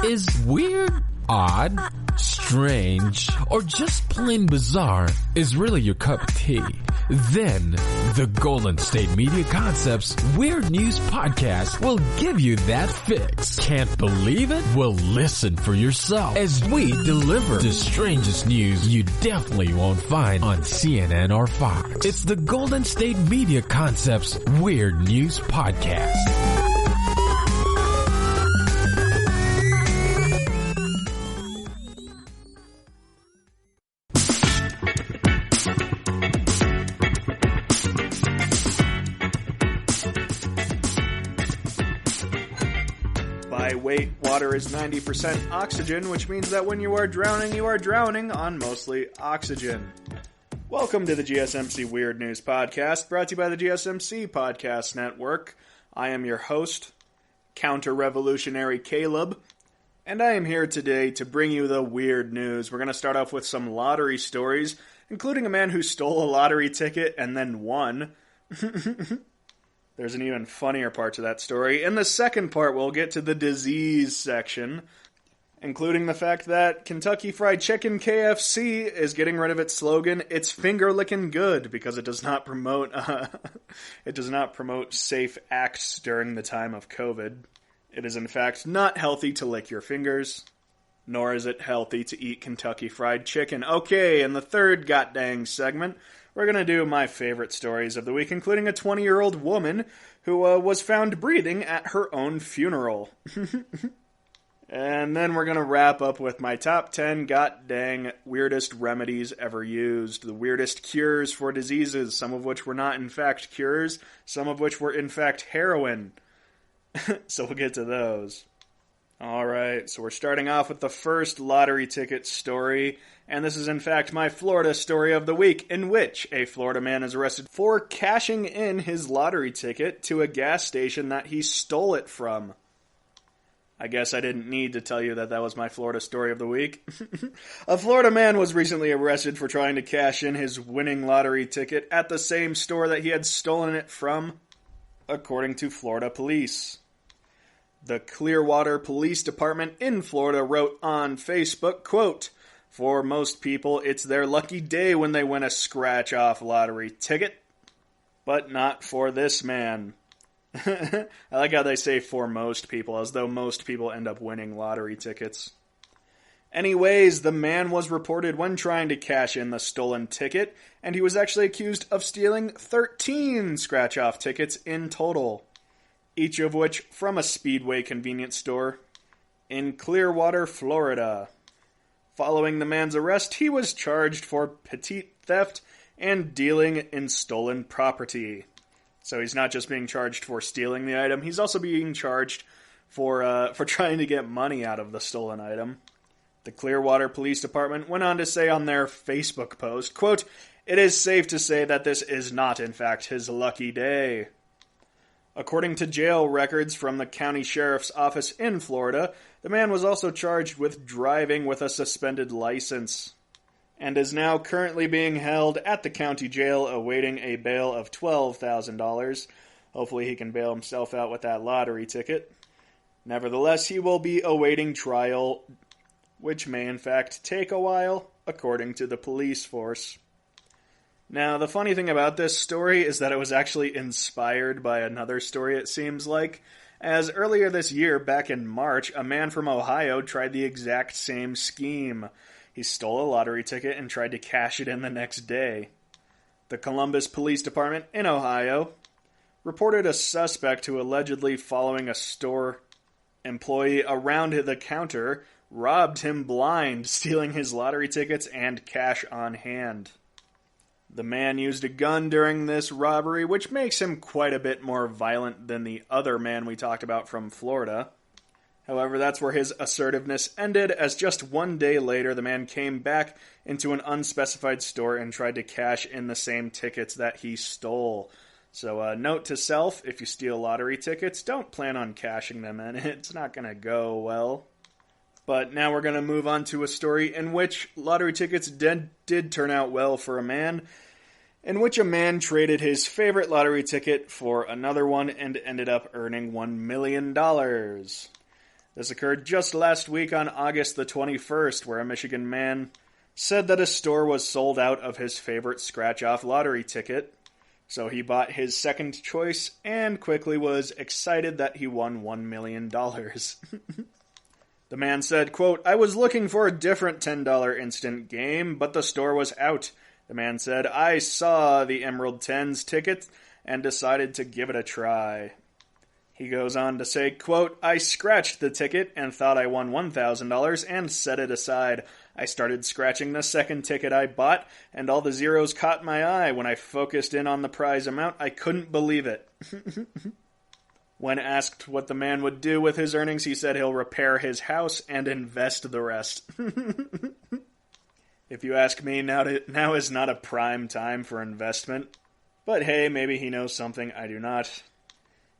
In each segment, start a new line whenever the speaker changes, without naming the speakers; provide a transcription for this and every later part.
Is weird, odd, strange, or just plain bizarre is really your cup of tea? Then, the Golden State Media Concepts Weird News Podcast will give you that fix. Can't believe it? Well, listen for yourself as we deliver the strangest news you definitely won't find on CNN or Fox. It's the Golden State Media Concepts Weird News Podcast.
Weight, water is 90% oxygen, which means that when you are drowning on mostly oxygen. Welcome to the GSMC Weird News Podcast, brought to you by the GSMC Podcast Network. I am your host, Counter-Revolutionary Caleb, and I am here today to bring you the weird news. We're going to start off with some lottery stories, including a man who stole a lottery ticket and then won. There's an even funnier part to that story. In the second part, we'll get to the disease section, including the fact that Kentucky Fried Chicken KFC is getting rid of its slogan, "It's finger licking good," because it does not promote safe acts during the time of COVID. It is in fact not healthy to lick your fingers, nor is it healthy to eat Kentucky Fried Chicken. Okay, in the third goddamn segment, we're going to do my favorite stories of the week, including a 20-year-old woman who was found breathing at her own funeral. And then we're going to wrap up with my top 10 goddamn weirdest remedies ever used. The weirdest cures for diseases, some of which were not in fact cures, some of which were in fact heroin. So we'll get to those. Alright, so we're starting off with the first lottery ticket story, and this is in fact my Florida story of the week, in which a Florida man is arrested for cashing in his lottery ticket to a gas station that he stole it from. I guess I didn't need to tell you that that was my Florida story of the week. A Florida man was recently arrested for trying to cash in his winning lottery ticket at the same store that he had stolen it from, according to Florida police. The Clearwater Police Department in Florida wrote on Facebook, quote, "For most people, it's their lucky day when they win a scratch-off lottery ticket, but not for this man." I like how they say "for most people," as though most people end up winning lottery tickets. Anyways, the man was reported when trying to cash in the stolen ticket, and he was actually accused of stealing 13 scratch-off tickets in total, each of which from a Speedway convenience store in Clearwater, Florida. Following the man's arrest, he was charged for petite theft and dealing in stolen property. So he's not just being charged for stealing the item, he's also being charged for trying to get money out of the stolen item. The Clearwater Police Department went on to say on their Facebook post, quote, "It is safe to say that this is not in fact his lucky day." According to jail records from the county sheriff's office in Florida, the man was also charged with driving with a suspended license, and is now currently being held at the county jail awaiting a bail of $12,000. Hopefully he can bail himself out with that lottery ticket. Nevertheless, he will be awaiting trial, which may in fact take a while, according to the police force. Now, the funny thing about this story is that it was actually inspired by another story, it seems like, as earlier this year, back in March, a man from Ohio tried the exact same scheme. He stole a lottery ticket and tried to cash it in the next day. The Columbus Police Department in Ohio reported a suspect who allegedly, following a store employee around the counter, robbed him blind, stealing his lottery tickets and cash on hand. The man used a gun during this robbery, which makes him quite a bit more violent than the other man we talked about from Florida. However, that's where his assertiveness ended, as just one day later the man came back into an unspecified store and tried to cash in the same tickets that he stole. So note to self, if you steal lottery tickets, don't plan on cashing them in. It's not going to go well. But now we're going to move on to a story in which lottery tickets did turn out well for a man, in which a man traded his favorite lottery ticket for another one and ended up earning $1 million. This occurred just last week on August the 21st, where a Michigan man said that a store was sold out of his favorite scratch-off lottery ticket. So he bought his second choice and quickly was excited that he won $1 million. The man said, quote, "I was looking for a different $10 instant game, but the store was out." The man said, "I saw the Emerald 10s ticket and decided to give it a try." He goes on to say, quote, "I scratched the ticket and thought I won $1,000 and set it aside. I started scratching the second ticket I bought, and all the zeros caught my eye. When I focused in on the prize amount, I couldn't believe it." When asked what the man would do with his earnings, he said he'll repair his house and invest the rest. If you ask me, now is not a prime time for investment. But hey, maybe he knows something I do not.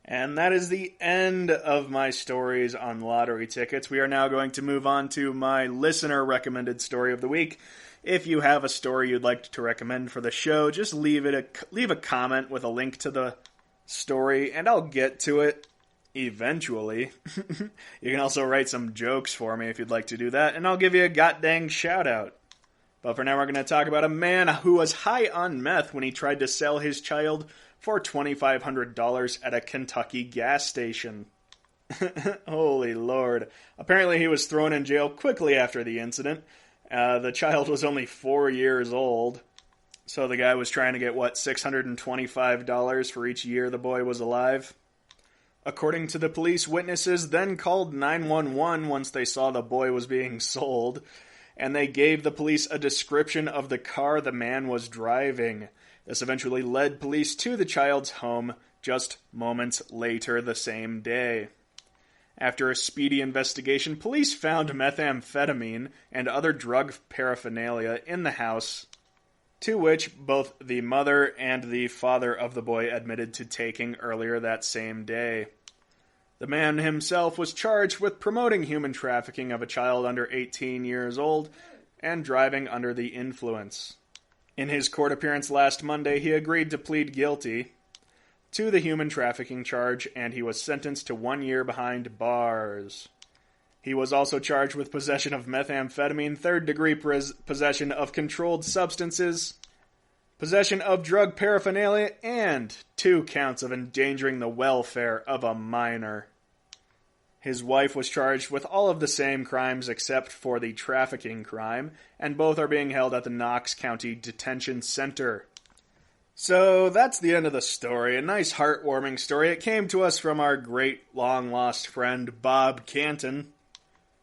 And that is the end of my stories on lottery tickets. We are now going to move on to my listener-recommended story of the week. If you have a story you'd like to recommend for the show, just leave a comment with a link to the story, and I'll get to it eventually. You can also write some jokes for me if you'd like to do that, and I'll give you a god-dang shout-out. But for now, we're going to talk about a man who was high on meth when he tried to sell his child for $2,500 at a Kentucky gas station. Holy Lord. Apparently he was thrown in jail quickly after the incident. The child was only 4 years old. So the guy was trying to get, $625 for each year the boy was alive? According to the police, witnesses then called 911 once they saw the boy was being sold, and they gave the police a description of the car the man was driving. This eventually led police to the child's home just moments later the same day. After a speedy investigation, police found methamphetamine and other drug paraphernalia in the house, to which both the mother and the father of the boy admitted to taking earlier that same day. The man himself was charged with promoting human trafficking of a child under 18 years old and driving under the influence. In his court appearance last Monday, he agreed to plead guilty to the human trafficking charge, and he was sentenced to 1 year behind bars. He was also charged with possession of methamphetamine, third-degree possession of controlled substances, possession of drug paraphernalia, and 2 counts of endangering the welfare of a minor. His wife was charged with all of the same crimes except for the trafficking crime, and both are being held at the Knox County Detention Center. So that's the end of the story. A nice heartwarming story. It came to us from our great long-lost friend Bob Canton,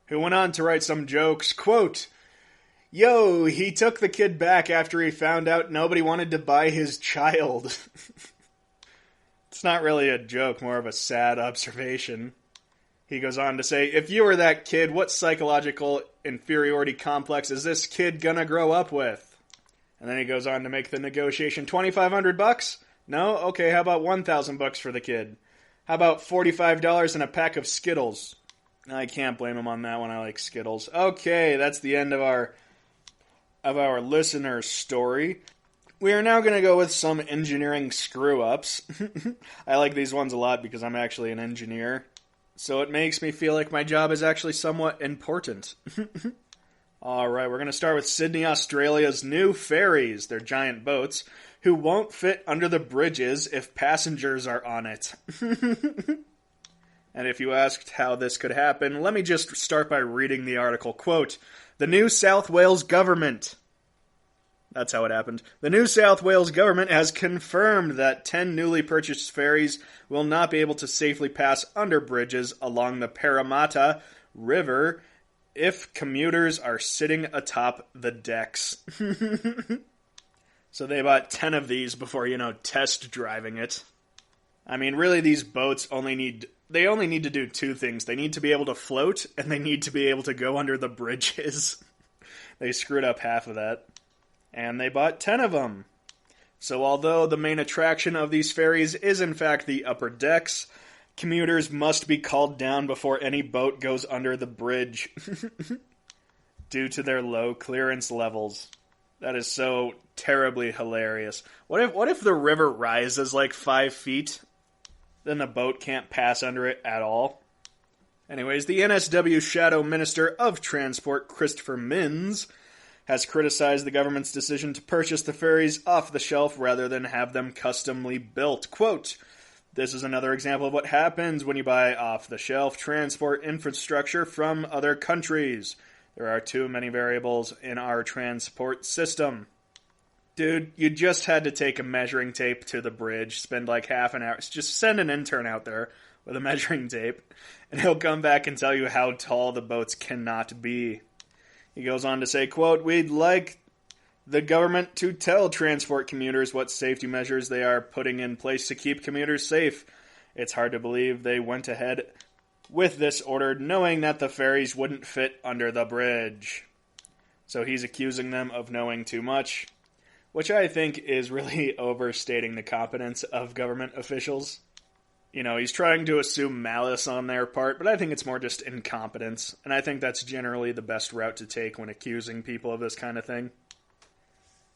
who went on to write some jokes. Quote, "Yo, he took the kid back after he found out nobody wanted to buy his child." It's not really a joke, more of a sad observation. He goes on to say, "If you were that kid, what psychological inferiority complex is this kid gonna grow up with?" And then he goes on to make the negotiation. $2,500? No? Okay, how about $1,000 for the kid? How about $45 and a pack of Skittles? I can't blame him on that one. I like Skittles. Okay, that's the end of our listener story. We are now going to go with some engineering screw-ups. I like these ones a lot because I'm actually an engineer. So it makes me feel like my job is actually somewhat important. Alright, we're going to start with Sydney, Australia's new ferries. They're giant boats who won't fit under the bridges if passengers are on it. And if you asked how this could happen, let me just start by reading the article. Quote, "The New South Wales government..." That's how it happened. "The New South Wales government has confirmed that 10 newly purchased ferries will not be able to safely pass under bridges along the Parramatta River if commuters are sitting atop the decks." So they bought 10 of these before, test driving it. I mean, really, these boats only need to do 2 things. They need to be able to float, and they need to be able to go under the bridges. They screwed up half of that. And they bought 10 of them. So although the main attraction of these ferries is in fact the upper decks, commuters must be called down before any boat goes under the bridge due to their low clearance levels. That is so terribly hilarious. What if the river rises like 5 feet? Then the boat can't pass under it at all? Anyways, the NSW Shadow Minister of Transport, Christopher Minns, has criticized the government's decision to purchase the ferries off the shelf rather than have them customly built. Quote, "This is another example of what happens when you buy off-the-shelf transport infrastructure from other countries. There are too many variables in our transport system." Dude, you just had to take a measuring tape to the bridge, spend like half an hour. Just send an intern out there with a measuring tape, and he'll come back and tell you how tall the boats cannot be. He goes on to say, quote, "We'd like the government to tell transport commuters what safety measures they are putting in place to keep commuters safe. It's hard to believe they went ahead with this order knowing that the ferries wouldn't fit under the bridge." So he's accusing them of knowing too much, which I think is really overstating the competence of government officials. You know, he's trying to assume malice on their part, but I think it's more just incompetence, and I think that's generally the best route to take when accusing people of this kind of thing.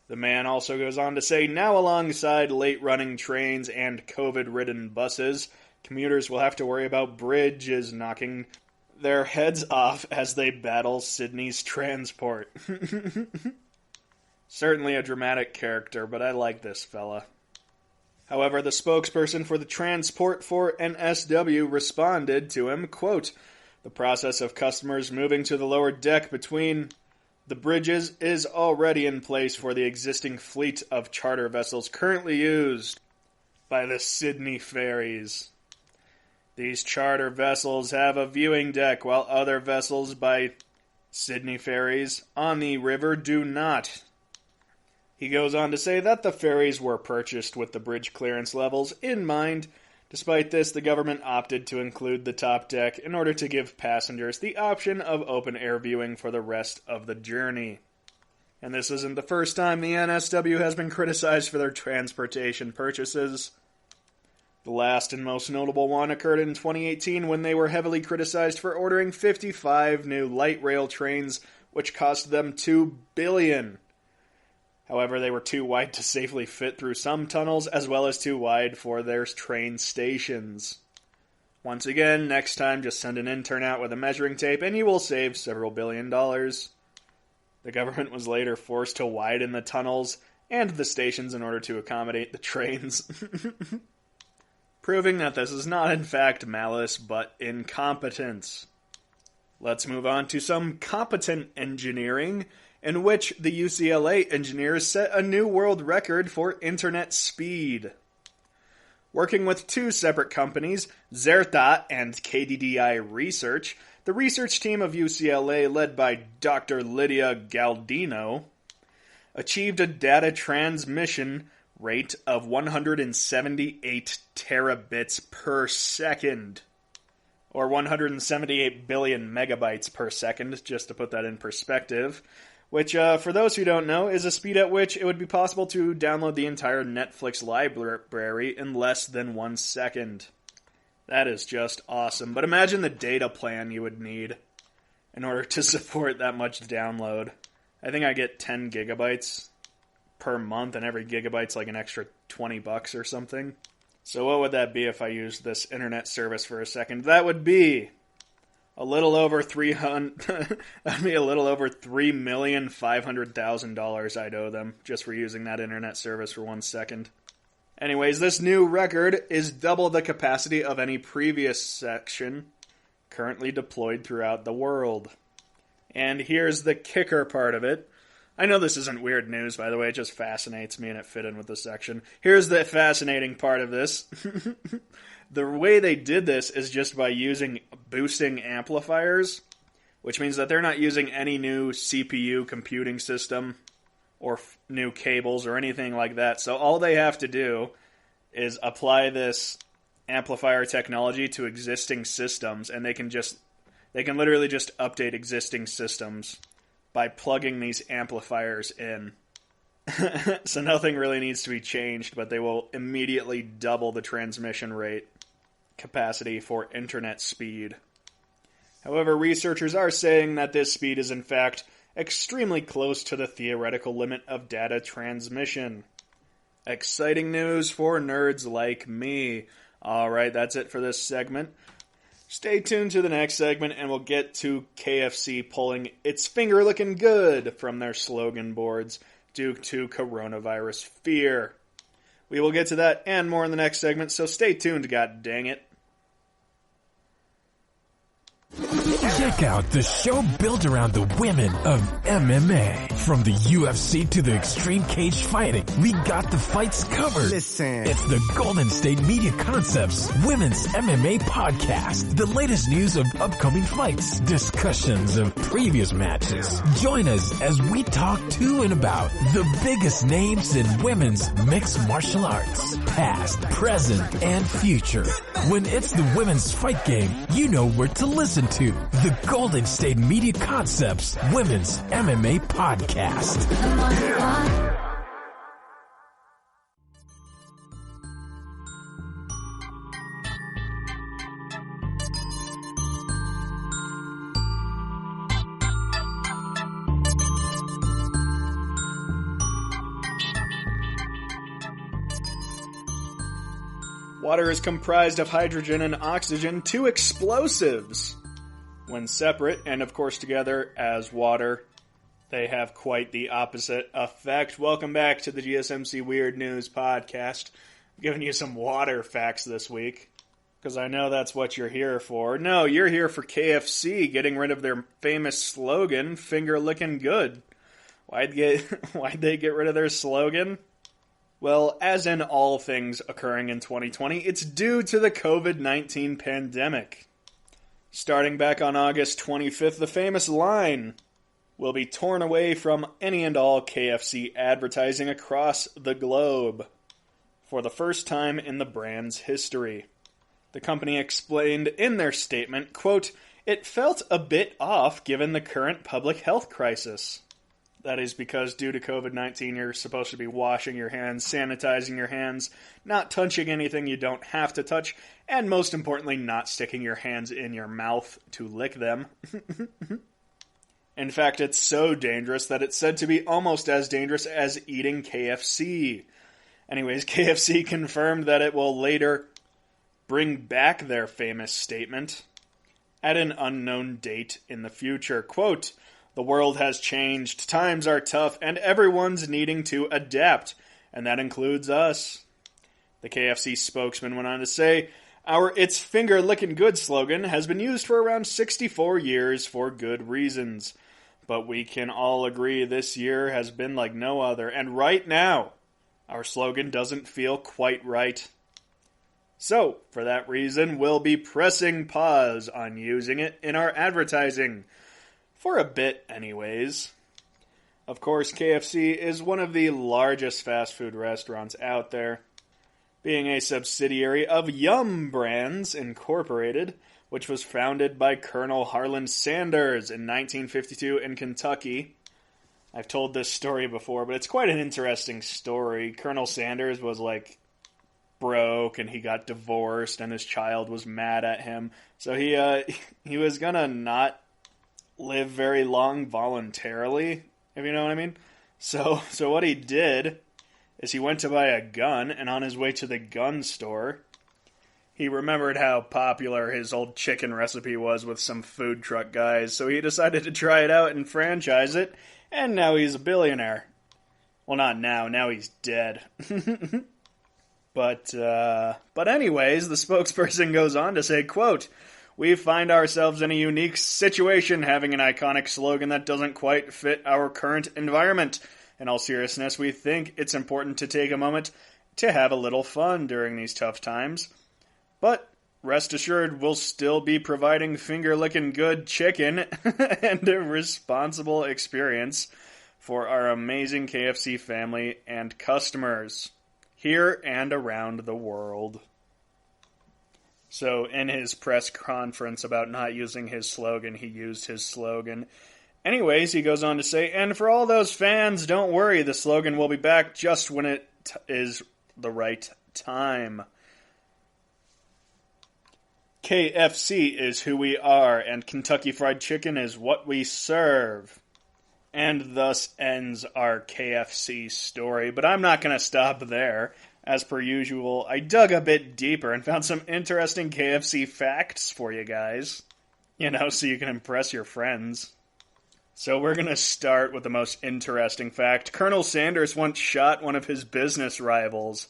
The man also goes on to say, now alongside late-running trains and COVID-ridden buses, commuters will have to worry about bridges knocking their heads off as they battle Sydney's transport. Certainly a dramatic character, but I like this fella. However, the spokesperson for the Transport for NSW responded to him, quote, "The process of customers moving to the lower deck between the bridges is already in place for the existing fleet of charter vessels currently used by the Sydney ferries. These charter vessels have a viewing deck, while other vessels by Sydney ferries on the river do not." He goes on to say that the ferries were purchased with the bridge clearance levels in mind. Despite this, the government opted to include the top deck in order to give passengers the option of open-air viewing for the rest of the journey. And this isn't the first time the NSW has been criticized for their transportation purchases. The last and most notable one occurred in 2018 when they were heavily criticized for ordering 55 new light rail trains, which cost them $2 billion. However, they were too wide to safely fit through some tunnels, as well as too wide for their train stations. Once again, next time just send an intern out with a measuring tape and you will save several $billion. The government was later forced to widen the tunnels and the stations in order to accommodate the trains. Proving that this is not in fact malice, but incompetence. Let's move on to some competent engineering, in which the UCLA engineers set a new world record for internet speed. Working with two separate companies, Zerta and KDDI Research, the research team of UCLA, led by Dr. Lydia Galdino, achieved a data transmission rate of 178 terabits per second, or 178 billion megabytes per second, just to put that in perspective. Which, for those who don't know, is a speed at which it would be possible to download the entire Netflix library in less than 1 second. That is just awesome. But imagine the data plan you would need in order to support that much download. I think I get 10 gigabytes per month, and every gigabyte's like an extra $20 or something. So what would that be if I used this internet service for a second? That would be a little over $3,500,000 I'd owe them just for using that internet service for 1 second. Anyways, this new record is double the capacity of any previous section currently deployed throughout the world. And here's the kicker part of it. I know this isn't weird news, by the way, it just fascinates me and it fit in with the section. Here's the fascinating part of this. The way they did this is just by using boosting amplifiers, which means that they're not using any new CPU computing system or new cables or anything like that. So all they have to do is apply this amplifier technology to existing systems, and they can literally just update existing systems by plugging these amplifiers in. So nothing really needs to be changed, but they will immediately double the transmission rate capacity for internet speed. However, researchers are saying that this speed is in fact extremely close to the theoretical limit of data transmission. Exciting news for nerds like me. Alright, that's it for this segment. Stay tuned to the next segment and we'll get to KFC pulling "It's finger looking good" from their slogan boards due to coronavirus fear. We will get to that and more in the next segment, so stay tuned, god dang it.
Check out the show built around the women of MMA. From the UFC to the extreme cage fighting, we got the fights covered.
Listen.
It's the Golden State Media Concepts Women's MMA Podcast. The latest news of upcoming fights, discussions of previous matches. Join us as we talk to and about the biggest names in women's mixed martial arts. Past, present, and future. When it's the women's fight game, you know where to listen to. The Golden State Media Concepts Women's MMA Podcast.
Water is comprised of hydrogen and oxygen, two explosives. When separate, and of course together as water, they have quite the opposite effect. Welcome back to the GSMC Weird News Podcast. I'm giving you some water facts this week, because I know that's what you're here for. No, you're here for KFC getting rid of their famous slogan, "Finger Licking Good." Why'd they get rid of their slogan? Well, as in all things occurring in 2020, it's due to the COVID-19 pandemic. Starting back on August 25th, the famous line will be torn away from any and all KFC advertising across the globe for the first time in the brand's history. The company explained in their statement, quote, "It felt a bit off given the current public health crisis." That is because due to COVID-19, you're supposed to be washing your hands, sanitizing your hands, not touching anything you don't have to touch, and most importantly, not sticking your hands in your mouth to lick them. In fact, it's so dangerous that it's said to be almost as dangerous as eating KFC. Anyways, KFC confirmed that it will later bring back their famous statement at an unknown date in the future. Quote, "The world has changed, times are tough, and everyone's needing to adapt, and that includes us." The KFC spokesman went on to say, "Our It's Finger Lickin' Good slogan has been used for around 64 years for good reasons. But we can all agree this year has been like no other, and right now, our slogan doesn't feel quite right. So, for that reason, we'll be pressing pause on using it in our advertising. For a bit, anyways." Of course, KFC is one of the largest fast food restaurants out there, being a subsidiary of Yum Brands Incorporated, which was founded by Colonel Harlan Sanders in 1952 in Kentucky. I've told this story before, but it's quite an interesting story. Colonel Sanders was broke and he got divorced and his child was mad at him. So he was gonna not live very long voluntarily, if you know what I mean. So what he did is he went to buy a gun, and on his way to the gun store, he remembered how popular his old chicken recipe was with some food truck guys, so he decided to try it out and franchise it, and now he's a billionaire. Well, not now he's dead. But anyways, the spokesperson goes on to say, quote, "We find ourselves in a unique situation having an iconic slogan that doesn't quite fit our current environment. In all seriousness, we think it's important to take a moment to have a little fun during these tough times. But rest assured, we'll still be providing finger-licking good chicken and a responsible experience for our amazing KFC family and customers here and around the world." So in his press conference about not using his slogan, he used his slogan. Anyways, he goes on to say, "And for all those fans, don't worry, the slogan will be back just when it is the right time. KFC is who we are, and Kentucky Fried Chicken is what we serve." And thus ends our KFC story. But I'm not going to stop there. As per usual, I dug a bit deeper and found some interesting KFC facts for you guys. So you can impress your friends. So we're going to start with the most interesting fact. Colonel Sanders once shot one of his business rivals.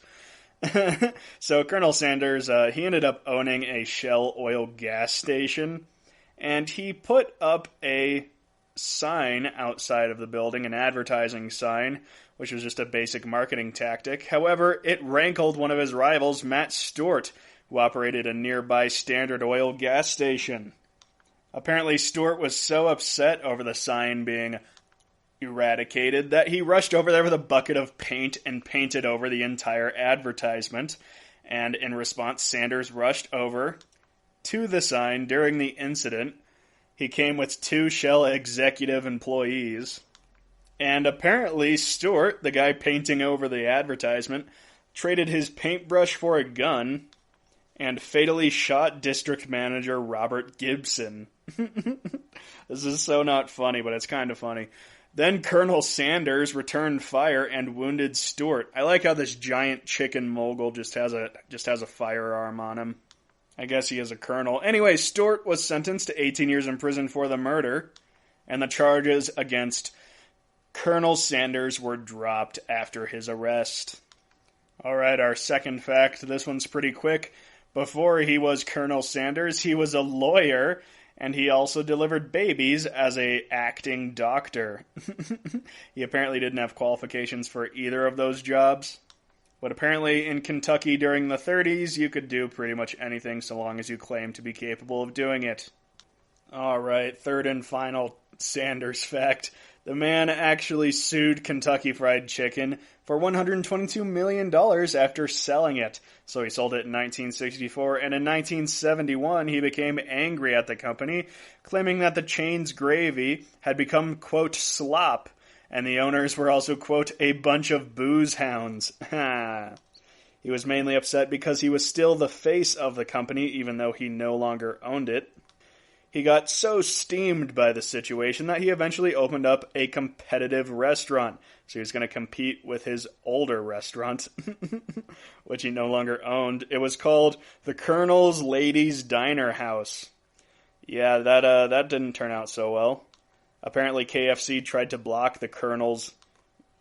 So Colonel Sanders, he ended up owning a Shell oil gas station, and he put up a sign outside of the building, an advertising sign, which was just a basic marketing tactic. However, it rankled one of his rivals, Matt Stewart, who operated a nearby Standard Oil gas station. Apparently, Stewart was so upset over the sign being eradicated that he rushed over there with a bucket of paint and painted over the entire advertisement. And in response, Sanders rushed over to the sign during the incident. He came with 2 Shell executive employees. And apparently, Stewart, the guy painting over the advertisement, traded his paintbrush for a gun and fatally shot District Manager Robert Gibson. This is so not funny, but it's kind of funny. Then Colonel Sanders returned fire and wounded Stewart. I like how this giant chicken mogul just has a firearm on him. I guess he is a colonel. Anyway, Stewart was sentenced to 18 years in prison for the murder, and the charges against Colonel Sanders were dropped after his arrest. Alright, our second fact. This one's pretty quick. Before he was Colonel Sanders, he was a lawyer, and he also delivered babies as a acting doctor. He apparently didn't have qualifications for either of those jobs. But apparently in Kentucky during the 30s, you could do pretty much anything so long as you claim to be capable of doing it. Alright, third and final Sanders fact. The man actually sued Kentucky Fried Chicken for $122 million after selling it. So he sold it in 1964, and in 1971 he became angry at the company, claiming that the chain's gravy had become, quote, slop, and the owners were also, quote, a bunch of booze hounds. He was mainly upset because he was still the face of the company, even though he no longer owned it. He got so steamed by the situation that he eventually opened up a competitive restaurant. So he was going to compete with his older restaurant, which he no longer owned. It was called the Colonel's Ladies Diner House. Yeah, that didn't turn out so well. Apparently KFC tried to block the Colonel's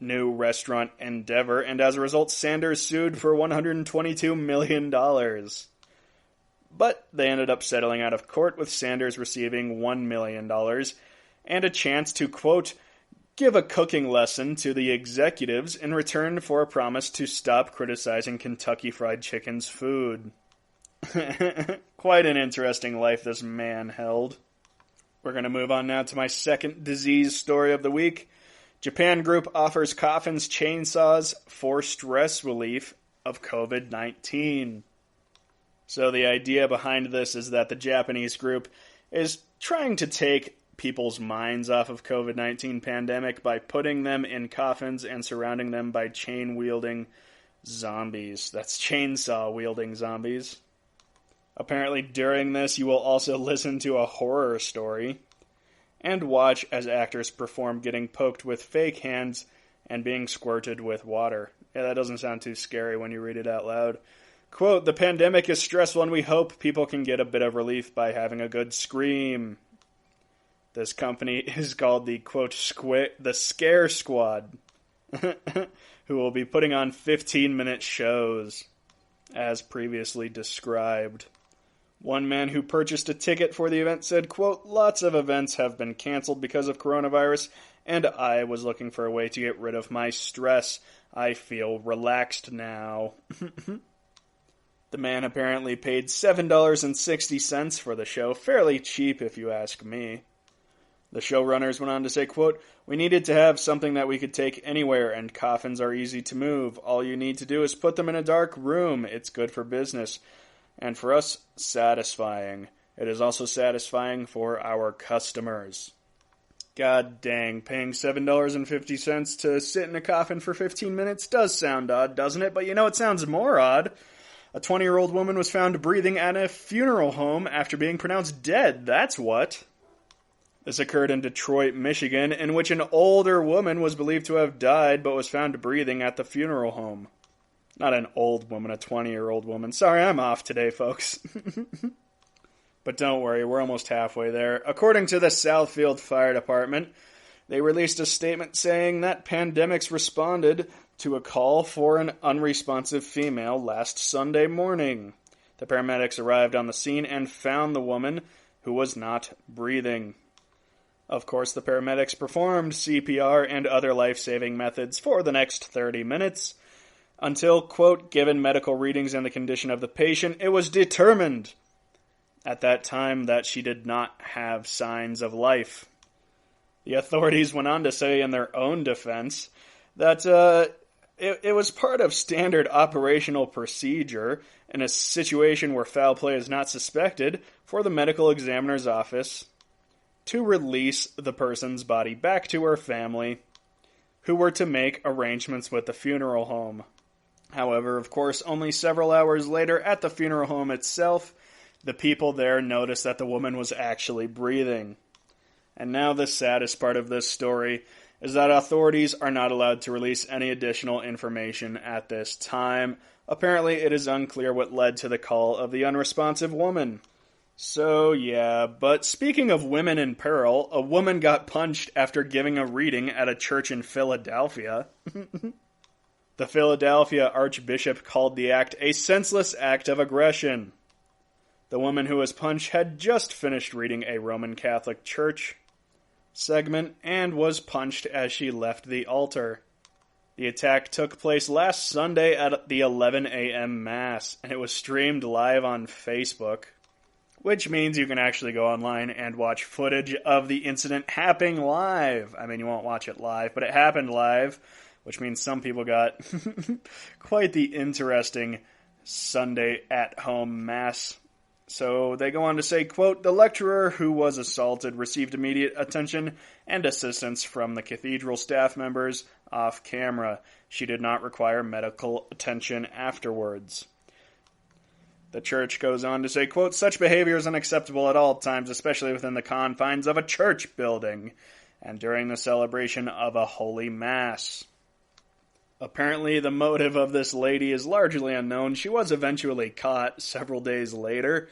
new restaurant endeavor, and as a result, Sanders sued for $122 million. But they ended up settling out of court, with Sanders receiving $1 million and a chance to, quote, give a cooking lesson to the executives in return for a promise to stop criticizing Kentucky Fried Chicken's food. Quite an interesting life this man held. We're going to move on now to my second disease story of the week. Japan Group offers coffins, chainsaws for stress relief of COVID-19. So the idea behind this is that the Japanese group is trying to take people's minds off of COVID-19 pandemic by putting them in coffins and surrounding them by chain-wielding zombies. That's chainsaw-wielding zombies. Apparently during this, you will also listen to a horror story and watch as actors perform getting poked with fake hands and being squirted with water. Yeah, that doesn't sound too scary when you read it out loud. Quote, the pandemic is stressful and we hope people can get a bit of relief by having a good scream. This company is called the, quote, the Scare Squad, who will be putting on 15-minute shows, as previously described. One man who purchased a ticket for the event said, quote, lots of events have been canceled because of coronavirus, and I was looking for a way to get rid of my stress. I feel relaxed now. The man apparently paid $7.60 for the show, fairly cheap if you ask me. The showrunners went on to say, quote, we needed to have something that we could take anywhere, and coffins are easy to move. All you need to do is put them in a dark room. It's good for business. And for us, satisfying. It is also satisfying for our customers. God dang, paying $7.50 to sit in a coffin for 15 minutes does sound odd, doesn't it? But you know what sounds more odd? A 20-year-old woman was found breathing at a funeral home after being pronounced dead. That's what. This occurred in Detroit, Michigan, in which an older woman was believed to have died but was found breathing at the funeral home. Not an old woman, a 20-year-old woman. Sorry, I'm off today, folks. But don't worry, we're almost halfway there. According to the Southfield Fire Department, they released a statement saying that Pandemics responded to a call for an unresponsive female last Sunday morning. The paramedics arrived on the scene and found the woman, who was not breathing. Of course, the paramedics performed CPR and other life-saving methods for the next 30 minutes, until, quote, given medical readings and the condition of the patient, it was determined at that time that she did not have signs of life. The authorities went on to say in their own defense that it was part of standard operational procedure in a situation where foul play is not suspected for the medical examiner's office to release the person's body back to her family, who were to make arrangements with the funeral home. However, of course, only several hours later at the funeral home itself, the people there noticed that the woman was actually breathing. And now the saddest part of this story is that authorities are not allowed to release any additional information at this time. Apparently, it is unclear what led to the call of the unresponsive woman. So, yeah, but speaking of women in peril, a woman got punched after giving a reading at a church in Philadelphia. The Philadelphia Archbishop called the act a senseless act of aggression. The woman who was punched had just finished reading a Roman Catholic church segment and was punched as she left the altar. The attack took place last Sunday at the 11 a.m. Mass, and it was streamed live on Facebook, which means you can actually go online and watch footage of the incident happening live. I mean, you won't watch it live, but it happened live, which means some people got quite the interesting Sunday at-home Mass. So they go on to say, quote, the lecturer who was assaulted received immediate attention and assistance from the cathedral staff members off camera. She did not require medical attention afterwards. The church goes on to say, quote, such behavior is unacceptable at all times, especially within the confines of a church building and during the celebration of a holy mass. Apparently, the motive of this lady is largely unknown. She was eventually caught several days later,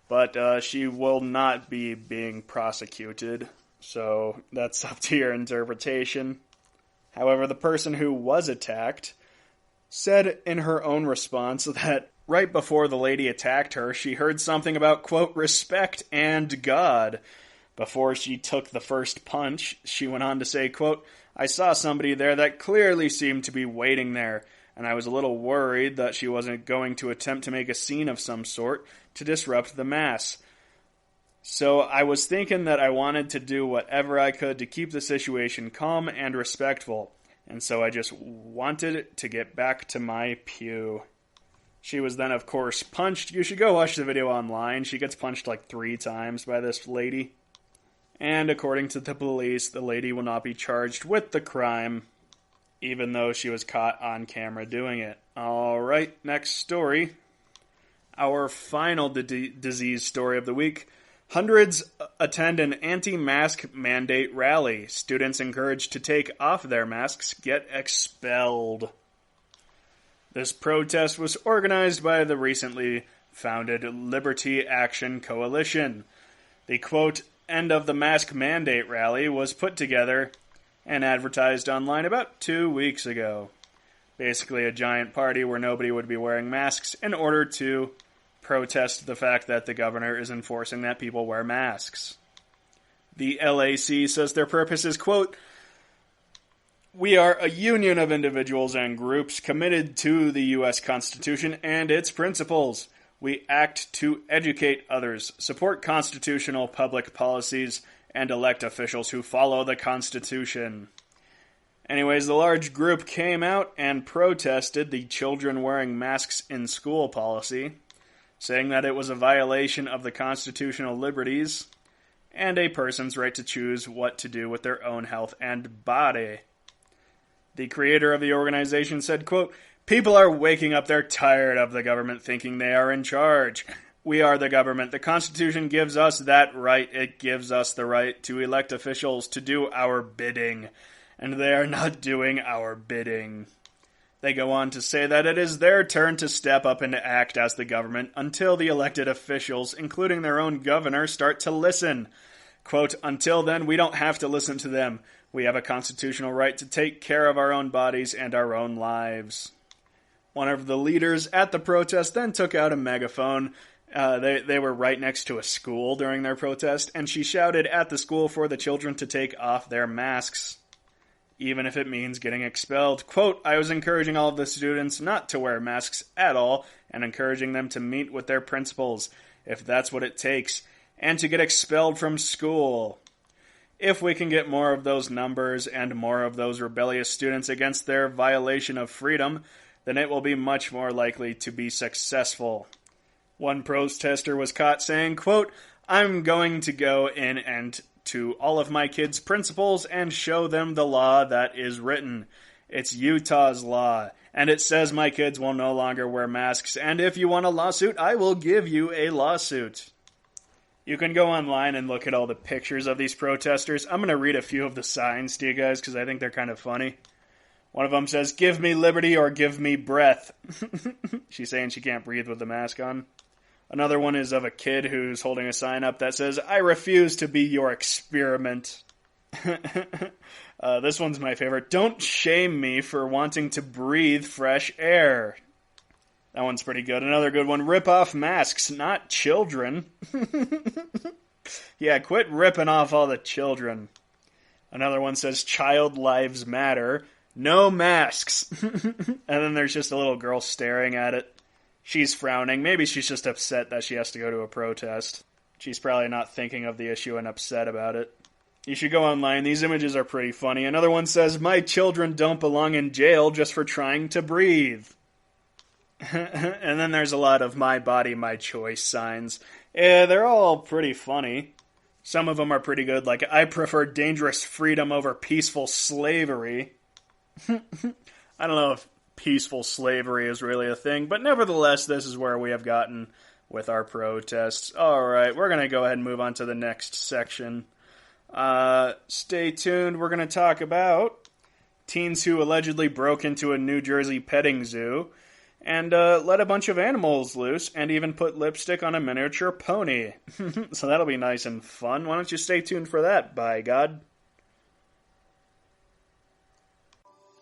but she will not be being prosecuted, so that's up to your interpretation. However, the person who was attacked said in her own response that right before the lady attacked her, she heard something about, quote, respect and God. Before she took the first punch, she went on to say, quote, I saw somebody there that clearly seemed to be waiting there, and I was a little worried that she wasn't going to attempt to make a scene of some sort to disrupt the mass. So I was thinking that I wanted to do whatever I could to keep the situation calm and respectful, and so I just wanted to get back to my pew. She was then, of course, punched. You should go watch the video online. She gets punched like 3 times by this lady. And according to the police, the lady will not be charged with the crime, even though she was caught on camera doing it. Alright, next story. Our final disease story of the week. Hundreds attend an anti-mask mandate rally. Students encouraged to take off their masks get expelled. This protest was organized by the recently founded Liberty Action Coalition. The, quote, end of the mask mandate rally was put together and advertised online about 2 weeks ago. Basically a giant party where nobody would be wearing masks in order to protest the fact that the governor is enforcing that people wear masks. The LAC says their purpose is, quote, we are a union of individuals and groups committed to the U.S. Constitution and its principles. We act to educate others, support constitutional public policies, and elect officials who follow the Constitution. Anyways, the large group came out and protested the children wearing masks in school policy, saying that it was a violation of the constitutional liberties and a person's right to choose what to do with their own health and body. The creator of the organization said, quote, people are waking up. They're tired of the government thinking they are in charge. We are the government. The Constitution gives us that right. It gives us the right to elect officials to do our bidding. And they are not doing our bidding. They go on to say that it is their turn to step up and to act as the government until the elected officials, including their own governor, start to listen. Quote, until then, we don't have to listen to them. We have a constitutional right to take care of our own bodies and our own lives. One of the leaders at the protest then took out a megaphone. They were right next to a school during their protest, and she shouted at the school for the children to take off their masks, even if it means getting expelled. Quote, I was encouraging all of the students not to wear masks at all, and encouraging them to meet with their principals, if that's what it takes, and to get expelled from school. If we can get more of those numbers and more of those rebellious students against their violation of freedom, then it will be much more likely to be successful. One protester was caught saying, quote, I'm going to go in and to all of my kids' principals and show them the law that is written. It's Utah's law, and it says my kids will no longer wear masks, and if you want a lawsuit, I will give you a lawsuit. You can go online and look at all the pictures of these protesters. I'm going to read a few of the signs to you guys because I think they're kind of funny. One of them says, give me liberty or give me breath. She's saying she can't breathe with the mask on. Another one is of a kid who's holding a sign up that says, I refuse to be your experiment. This one's my favorite. Don't shame me for wanting to breathe fresh air. That one's pretty good. Another good one, rip off masks, not children. Yeah, quit ripping off all the children. Another one says, child lives matter, no masks. And then there's just a little girl staring at it. She's frowning. Maybe she's just upset that she has to go to a protest. She's probably not thinking of the issue and upset about it. You should go online. These images are pretty funny. Another one says, my children don't belong in jail just for trying to breathe. And then there's a lot of my body, my choice signs. Yeah, they're all pretty funny. Some of them are pretty good, like, I prefer dangerous freedom over peaceful slavery. I don't know if peaceful slavery is really a thing, but nevertheless, this is where we have gotten with our protests. Alright, we're going to go ahead and move on to the next section. Stay tuned, we're going to talk about teens who allegedly broke into a New Jersey petting zoo and let a bunch of animals loose and even put lipstick on a miniature pony. So that'll be nice and fun. Why don't you stay tuned for that, by God.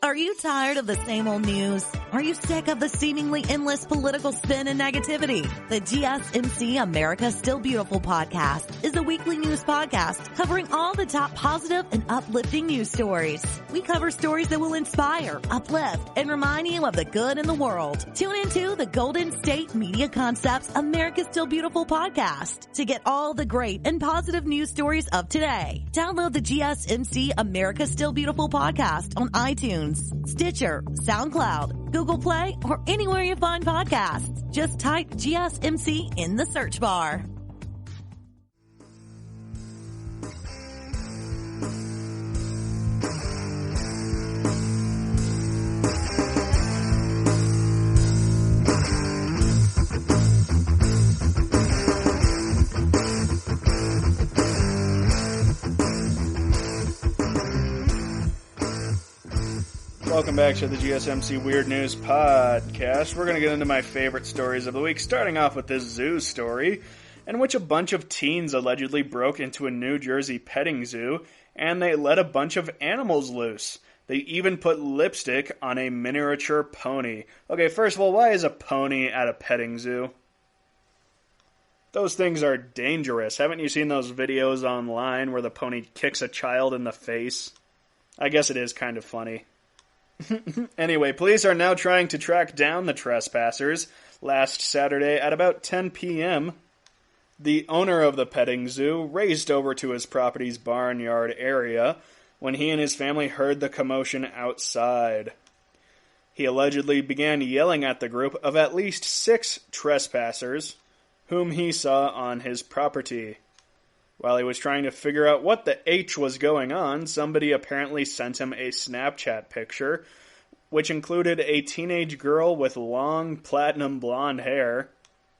Are you tired of the same old news? Are you sick of the seemingly endless political spin and negativity? The GSMC America's Still Beautiful podcast is a weekly news podcast covering all the top positive and uplifting news stories. We cover stories that will inspire, uplift, and remind you of the good in the world. Tune into the Golden State Media Concepts America's Still Beautiful podcast to get all the great and positive news stories of today. Download the GSMC America's Still Beautiful podcast on iTunes, Stitcher, SoundCloud, Google Play, or anywhere you find podcasts. Just type GSMC in the search bar.
Welcome back to the GSMC Weird News Podcast. We're going to get into my favorite stories of the week, starting off with this zoo story, in which a bunch of teens allegedly broke into a New Jersey petting zoo, and they let a bunch of animals loose. They even put lipstick on a miniature pony. Okay, first of all, why is a pony at a petting zoo? Those things are dangerous. Haven't you seen those videos online where the pony kicks a child in the face? I guess it is kind of funny. Anyway, police are now trying to track down the trespassers. Last Saturday at about 10 p.m., the owner of the petting zoo raced over to his property's barnyard area when he and his family heard the commotion outside. He allegedly began yelling at the group of at least 6 trespassers whom he saw on his property. While he was trying to figure out what the H was going on, somebody apparently sent him a Snapchat picture, which included a teenage girl with long platinum blonde hair.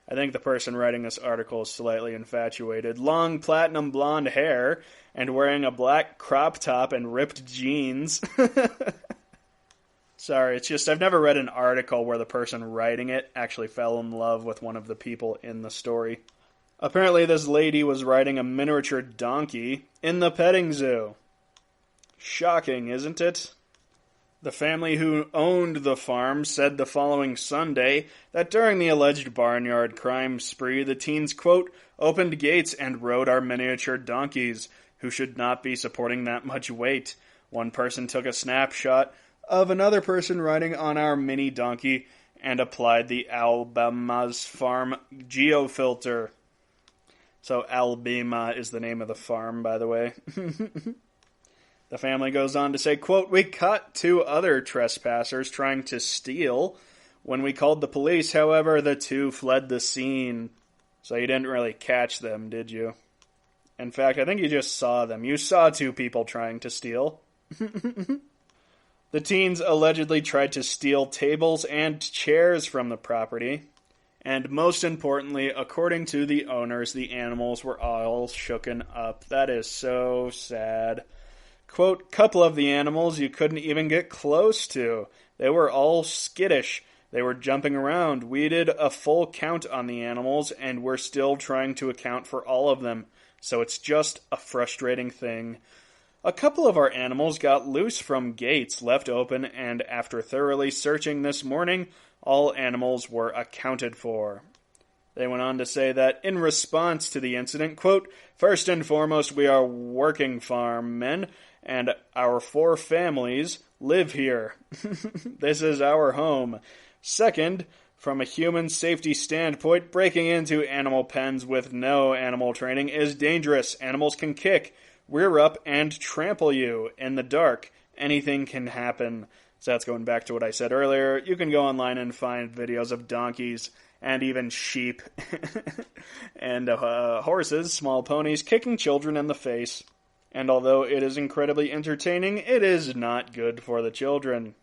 I think the person writing this article is slightly infatuated. Long platinum blonde hair and wearing a black crop top and ripped jeans. Sorry, it's just I've never read an article where the person writing it actually fell in love with one of the people in the story. Apparently this lady was riding a miniature donkey in the petting zoo. Shocking, isn't it? The family who owned the farm said the following Sunday that during the alleged barnyard crime spree, the teens, quote, opened gates and rode our miniature donkeys, who should not be supporting that much weight. One person took a snapshot of another person riding on our mini donkey and applied the Alabama's farm geofilter. So Alabama is the name of the farm, by the way. The family goes on to say, quote, we caught 2 other trespassers trying to steal. When we called the police, however, the 2 fled the scene. So you didn't really catch them, did you? In fact, I think you just saw them. You saw 2 people trying to steal. The teens allegedly tried to steal tables and chairs from the property. And most importantly, according to the owners, the animals were all shooken up. That is so sad. Quote, couple of the animals you couldn't even get close to. They were all skittish. They were jumping around. We did a full count on the animals, and we're still trying to account for all of them. So it's just a frustrating thing. A couple of our animals got loose from gates left open, and after thoroughly searching this morning, all animals were accounted for. They went on to say that in response to the incident, quote, first and foremost, we are working farm men, and our 4 families live here. This is our home. Second, from a human safety standpoint, breaking into animal pens with no animal training is dangerous. Animals can kick, rear up, and trample you in the dark. Anything can happen. So that's going back to what I said earlier. You can go online and find videos of donkeys and even sheep and horses, small ponies, kicking children in the face. And although it is incredibly entertaining, it is not good for the children.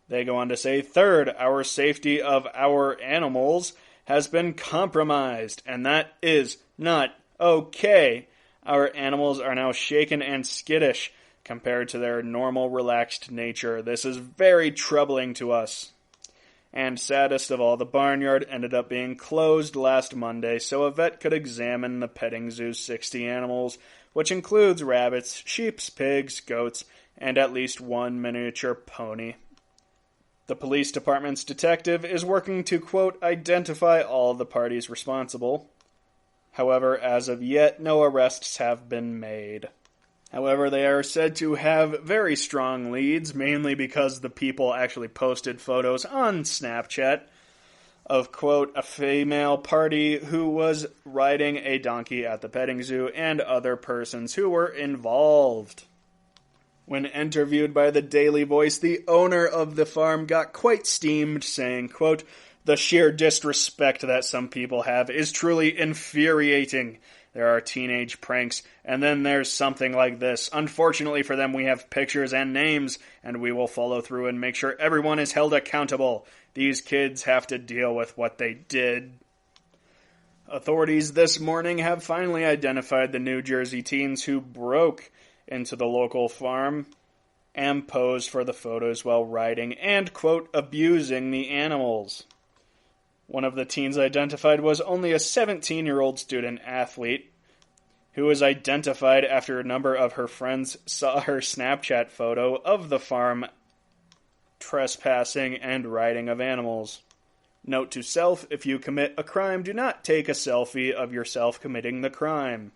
They go on to say, third, our safety of our animals has been compromised, and that is not okay. Our animals are now shaken and skittish compared to their normal relaxed nature. This is very troubling to us. And saddest of all, the barnyard ended up being closed last Monday so a vet could examine the petting zoo's 60 animals, which includes rabbits, sheep, pigs, goats, and at least 1 miniature pony. The police department's detective is working to, quote, identify all the parties responsible. However, as of yet, no arrests have been made. However, they are said to have very strong leads, mainly because the people actually posted photos on Snapchat of, quote, a female party who was riding a donkey at the petting zoo and other persons who were involved. When interviewed by the Daily Voice, the owner of the farm got quite steamed, saying, quote, the sheer disrespect that some people have is truly infuriating. There are teenage pranks, and then there's something like this. Unfortunately for them, we have pictures and names, and we will follow through and make sure everyone is held accountable. These kids have to deal with what they did. Authorities this morning have finally identified the New Jersey teens who broke into the local farm and posed for the photos while riding and, quote, abusing the animals. One of the teens identified was only a 17-year-old student athlete who was identified after a number of her friends saw her Snapchat photo of the farm trespassing and riding of animals. Note to self, if you commit a crime, do not take a selfie of yourself committing the crime.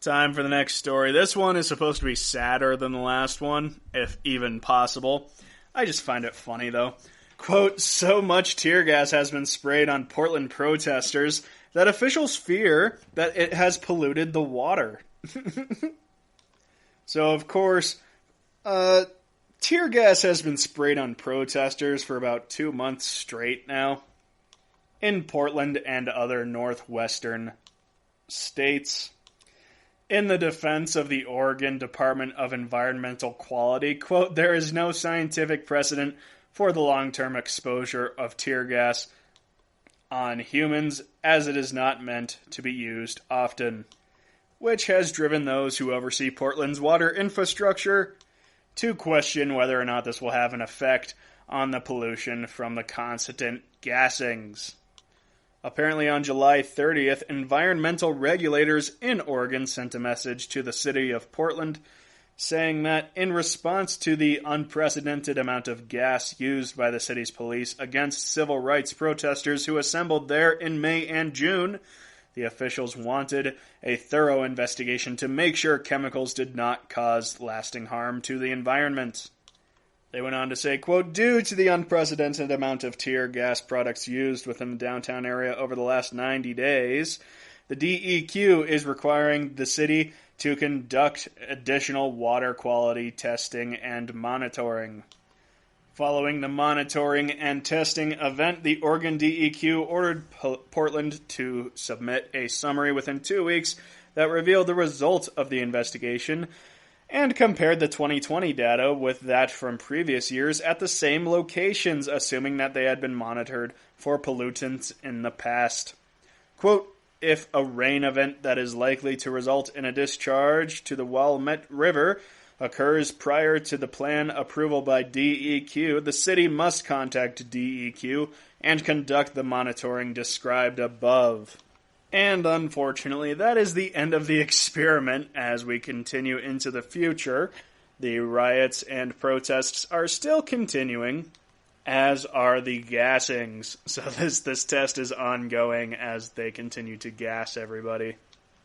Time for the next story. This one is supposed to be sadder than the last one, if even possible. I just find it funny, though. Quote, so much tear gas has been sprayed on Portland protesters that officials fear that it has polluted the water. So, of course, tear gas has been sprayed on protesters for about 2 months straight now in Portland and other northwestern states. In the defense of the Oregon Department of Environmental Quality, quote, there is no scientific precedent for the long-term exposure of tear gas on humans, as it is not meant to be used often, which has driven those who oversee Portland's water infrastructure to question whether or not this will have an effect on the pollution from the constant gassings. Apparently on July 30th, environmental regulators in Oregon sent a message to the city of Portland saying that in response to the unprecedented amount of gas used by the city's police against civil rights protesters who assembled there in May and June, the officials wanted a thorough investigation to make sure chemicals did not cause lasting harm to the environment. They went on to say, quote, due to the unprecedented amount of tear gas products used within the downtown area over the last 90 days, the DEQ is requiring the city to conduct additional water quality testing and monitoring. Following the monitoring and testing event, the Oregon DEQ ordered Portland to submit a summary within 2 weeks that revealed the results of the investigation and compared the 2020 data with that from previous years at the same locations, assuming that they had been monitored for pollutants in the past. Quote, if a rain event that is likely to result in a discharge to the Willamette River occurs prior to the plan approval by DEQ, the city must contact DEQ and conduct the monitoring described above. And unfortunately, that is the end of the experiment as we continue into the future. The riots and protests are still continuing, as are the gassings. So this test is ongoing as they continue to gas everybody.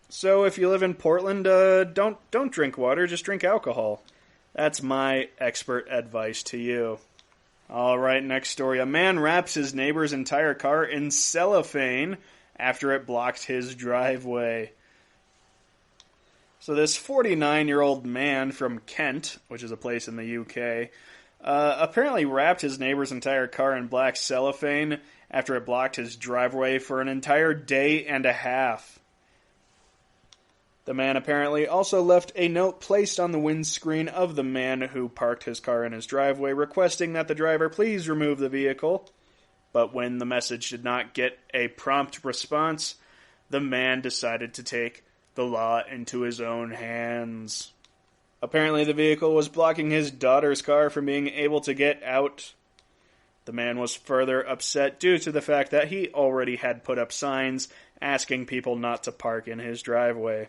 So if you live in Portland, don't drink water, just drink alcohol. That's my expert advice to you. Alright, next story. A man wraps his neighbor's entire car in cellophane after it blocked his driveway. So this 49-year-old man from Kent, which is a place in the UK, apparently wrapped his neighbor's entire car in black cellophane after it blocked his driveway for an entire day and a half. The man apparently also left a note placed on the windscreen of the man who parked his car in his driveway requesting that the driver please remove the vehicle. But when the message did not get a prompt response, the man decided to take the law into his own hands. Apparently the vehicle was blocking his daughter's car from being able to get out. The man was further upset due to the fact that he already had put up signs asking people not to park in his driveway.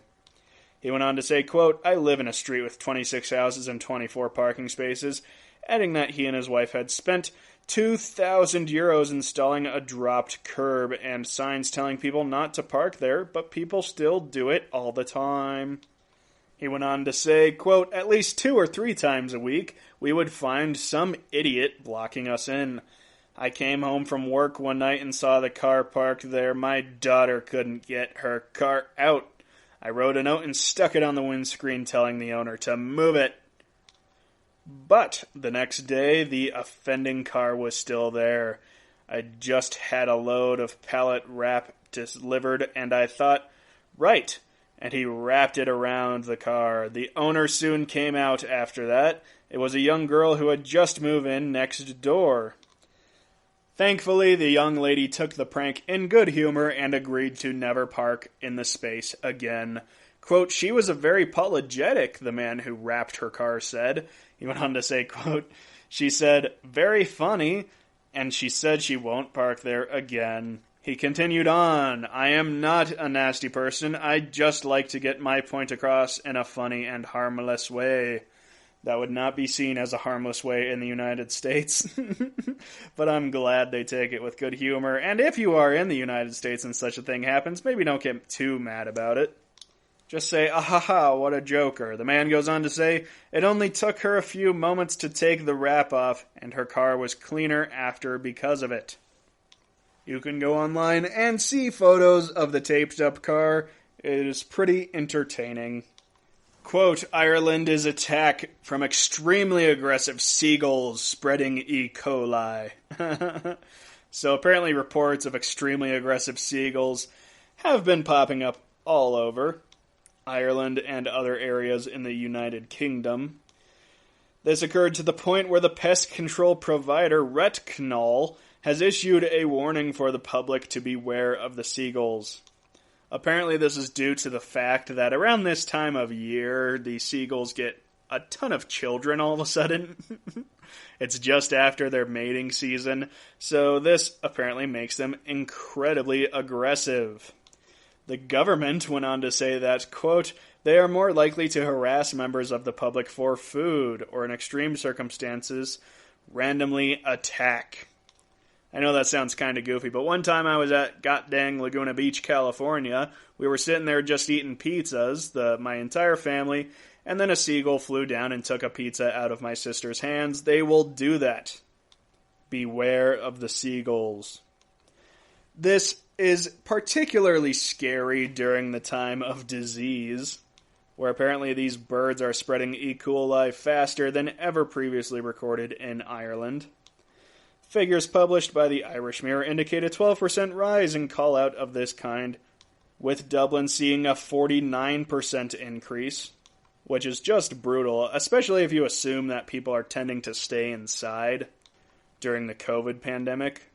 He went on to say, quote, I live in a street with 26 houses and 24 parking spaces, adding that he and his wife had spent 2,000 euros installing a dropped curb and signs telling people not to park there, but people still do it all the time. He went on to say, quote, at least 2 or 3 times a week, we would find some idiot blocking us in. I came home from work one night and saw the car parked there. My daughter couldn't get her car out. I wrote a note and stuck it on the windscreen telling the owner to move it. But the next day, the offending car was still there. I just had a load of pallet wrap delivered, and I thought, right, and he wrapped it around the car. The owner soon came out after that. It was a young girl who had just moved in next door. Thankfully, the young lady took the prank in good humor and agreed to never park in the space again. Quote, she was a very apologetic, the man who wrapped her car said. He went on to say, quote, she said, very funny, and she said she won't park there again. He continued on, I am not a nasty person, I just like to get my point across in a funny and harmless way. That would not be seen as a harmless way in the United States. But I'm glad they take it with good humor, and if you are in the United States and such a thing happens, maybe don't get too mad about it. Just say, ah-ha-ha, what a joker. The man goes on to say, it only took her a few moments to take the wrap off, and her car was cleaner after because of it. You can go online and see photos of the taped-up car. It is pretty entertaining. Quote, Ireland is attacked from extremely aggressive seagulls spreading E. coli. So apparently reports of extremely aggressive seagulls have been popping up all over Ireland and other areas in the United Kingdom. This occurred to the point where the pest control provider Retknall has issued a warning for the public to beware of the seagulls. Apparently this is due to the fact that around this time of year, the seagulls get a ton of children all of a sudden. It's just after their mating season, so this apparently makes them incredibly aggressive. The government went on to say that, quote, they are more likely to harass members of the public for food, or in extreme circumstances, randomly attack. I know that sounds kind of goofy, but one time I was at goddamn Laguna Beach, California. We were sitting there just eating pizzas, my entire family, and then a seagull flew down and took a pizza out of my sister's hands. They will do that. Beware of the seagulls. This is particularly scary during the time of disease, where apparently these birds are spreading E. coli faster than ever previously recorded in Ireland. Figures published by the Irish Mirror indicate a 12% rise in call-out of this kind, with Dublin seeing a 49% increase, which is just brutal, especially if you assume that people are tending to stay inside during the COVID pandemic.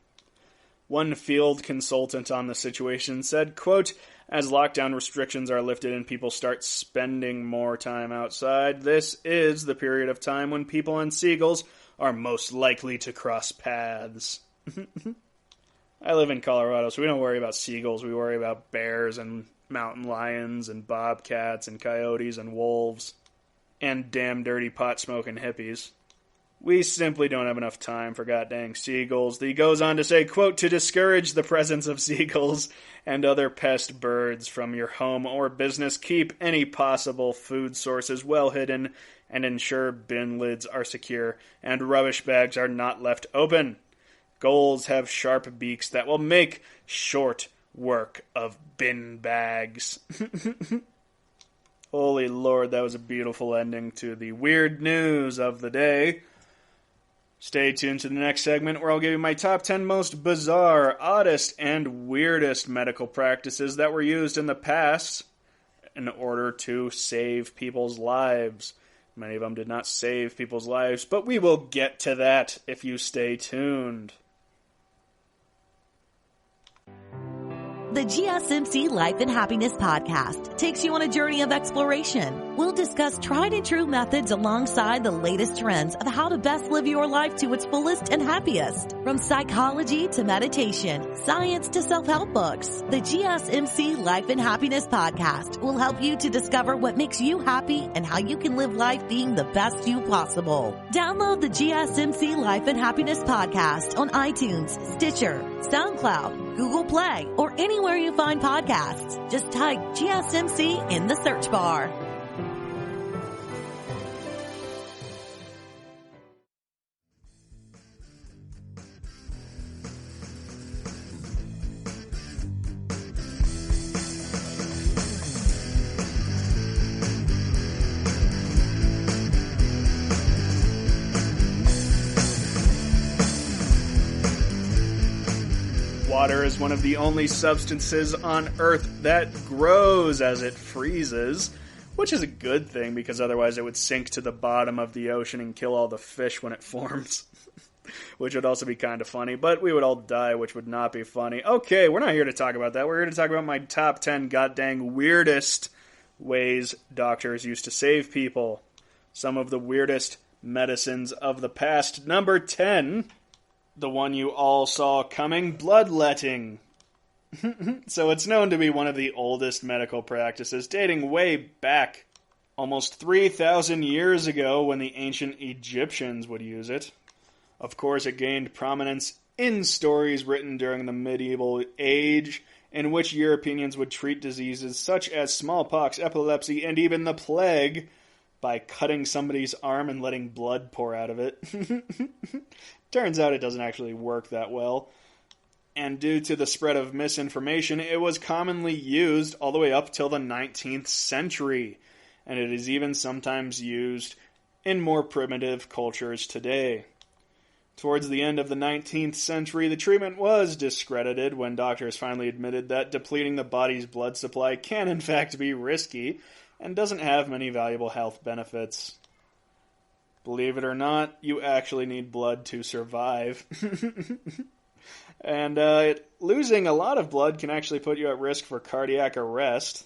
One field consultant on the situation said, quote, as lockdown restrictions are lifted and people start spending more time outside, this is the period of time when people and seagulls are most likely to cross paths. I live in Colorado, so we don't worry about seagulls. We worry about bears and mountain lions and bobcats and coyotes and wolves and damn dirty pot-smoking hippies. We simply don't have enough time for goddamn seagulls. He goes on to say, quote, to discourage the presence of seagulls and other pest birds from your home or business, keep any possible food sources well hidden and ensure bin lids are secure and rubbish bags are not left open. Gulls have sharp beaks that will make short work of bin bags. Holy Lord, that was a beautiful ending to the weird news of the day. Stay tuned to the next segment where I'll give you my top 10 most bizarre, oddest, and weirdest medical practices that were used in the past in order to save people's lives. Many of them did not save people's lives, but we will get to that if you stay tuned.
The GSMC Life and Happiness podcast takes you on a journey of exploration. We'll discuss tried and true methods alongside the latest trends of how to best live your life to its fullest and happiest. From psychology to meditation, science to self-help books, the GSMC Life and Happiness podcast will help you to discover what makes you happy and how you can live life being the best you possible. Download the GSMC Life and Happiness podcast on iTunes, Stitcher, SoundCloud, Google Play, or anywhere you find podcasts. Just type GSMC in the search bar.
Water is one of the only substances on Earth that grows as it freezes, which is a good thing because otherwise it would sink to the bottom of the ocean and kill all the fish when it forms, which would also be kind of funny, but we would all die, which would not be funny. Okay, we're not here to talk about that. We're here to talk about my top 10 goddamn weirdest ways doctors used to save people. Some of the weirdest medicines of the past. Number 10... the one you all saw coming, bloodletting. So it's known to be one of the oldest medical practices, dating way back, almost 3,000 years ago when the ancient Egyptians would use it. Of course, it gained prominence in stories written during the medieval age, in which Europeans would treat diseases such as smallpox, epilepsy, and even the plague by cutting somebody's arm and letting blood pour out of it. Turns out it doesn't actually work that well. And due to the spread of misinformation, it was commonly used all the way up till the 19th century. And it is even sometimes used in more primitive cultures today. Towards the end of the 19th century, the treatment was discredited when doctors finally admitted that depleting the body's blood supply can in fact be risky and doesn't have many valuable health benefits. Believe it or not, you actually need blood to survive. And losing a lot of blood can actually put you at risk for cardiac arrest.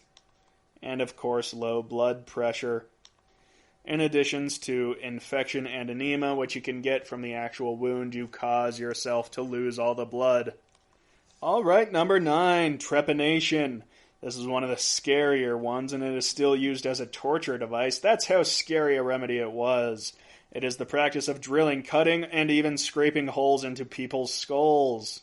And of course, low blood pressure. in addition to infection and anemia, which you can get from the actual wound you cause yourself to lose all the blood. Alright, number 9, trepanation. This is one of the scarier ones, and it is still used as a torture device. That's how scary a remedy it was. It is the practice of drilling, cutting, and even scraping holes into people's skulls.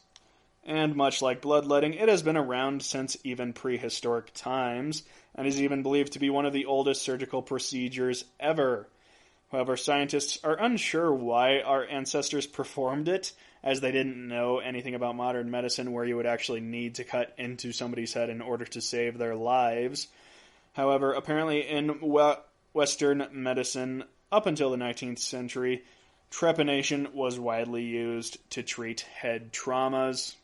And much like bloodletting, it has been around since even prehistoric times, and is even believed to be one of the oldest surgical procedures ever. However, scientists are unsure why our ancestors performed it, as they didn't know anything about modern medicine where you would actually need to cut into somebody's head in order to save their lives. However, apparently in Western medicine, up until the 19th century, trepanation was widely used to treat head traumas.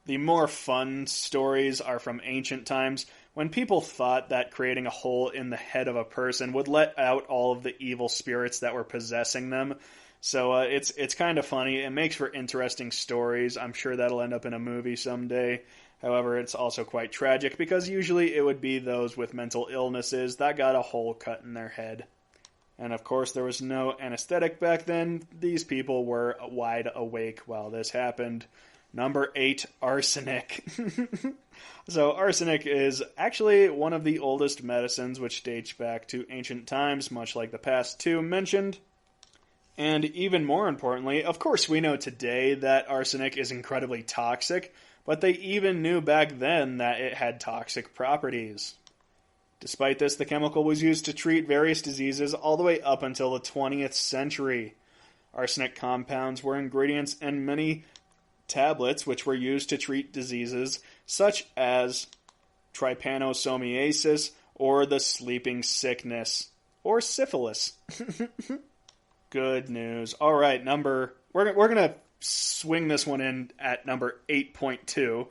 The more fun stories are from ancient times, when people thought that creating a hole in the head of a person would let out all of the evil spirits that were possessing them. So it's kind of funny. It makes for interesting stories. I'm sure that'll end up in a movie someday. However, it's also quite tragic because usually it would be those with mental illnesses that got a hole cut in their head. And of course, there was no anesthetic back then. These people were wide awake while this happened. Number 8, arsenic. So arsenic is actually one of the oldest medicines, which dates back to ancient times, much like the past two mentioned. And even more importantly, of course we know today that arsenic is incredibly toxic, but they even knew back then that it had toxic properties. Despite this, the chemical was used to treat various diseases all the way up until the 20th century. Arsenic compounds were ingredients in many tablets which were used to treat diseases such as trypanosomiasis or the sleeping sickness or syphilis. Good news. All right, we're going to swing this one in at number 8.2.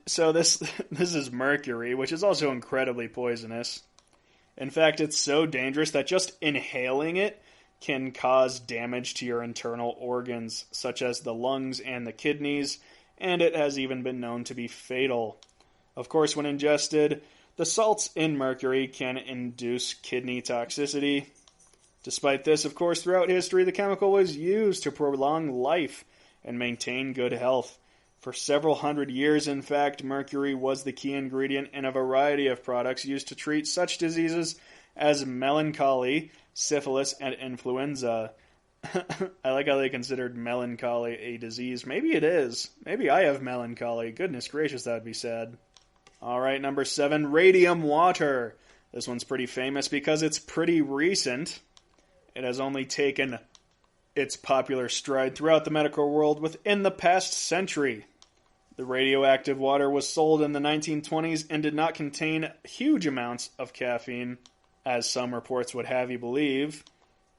So this is mercury, which is also incredibly poisonous. In fact, it's so dangerous that just inhaling it can cause damage to your internal organs, such as the lungs and the kidneys, and it has even been known to be fatal. Of course, when ingested, the salts in mercury can induce kidney toxicity. Despite this, of course, throughout history, the chemical was used to prolong life and maintain good health. For several hundred years, in fact, mercury was the key ingredient in a variety of products used to treat such diseases as melancholy, syphilis, and influenza. I like how they considered melancholy a disease. Maybe it is. Maybe I have melancholy. Goodness gracious, that would be sad. Alright, number 7, radium water. This one's pretty famous because it's pretty recent. It has only taken its popular stride throughout the medical world within the past century. The radioactive water was sold in the 1920s and did not contain huge amounts of caffeine, as some reports would have you believe.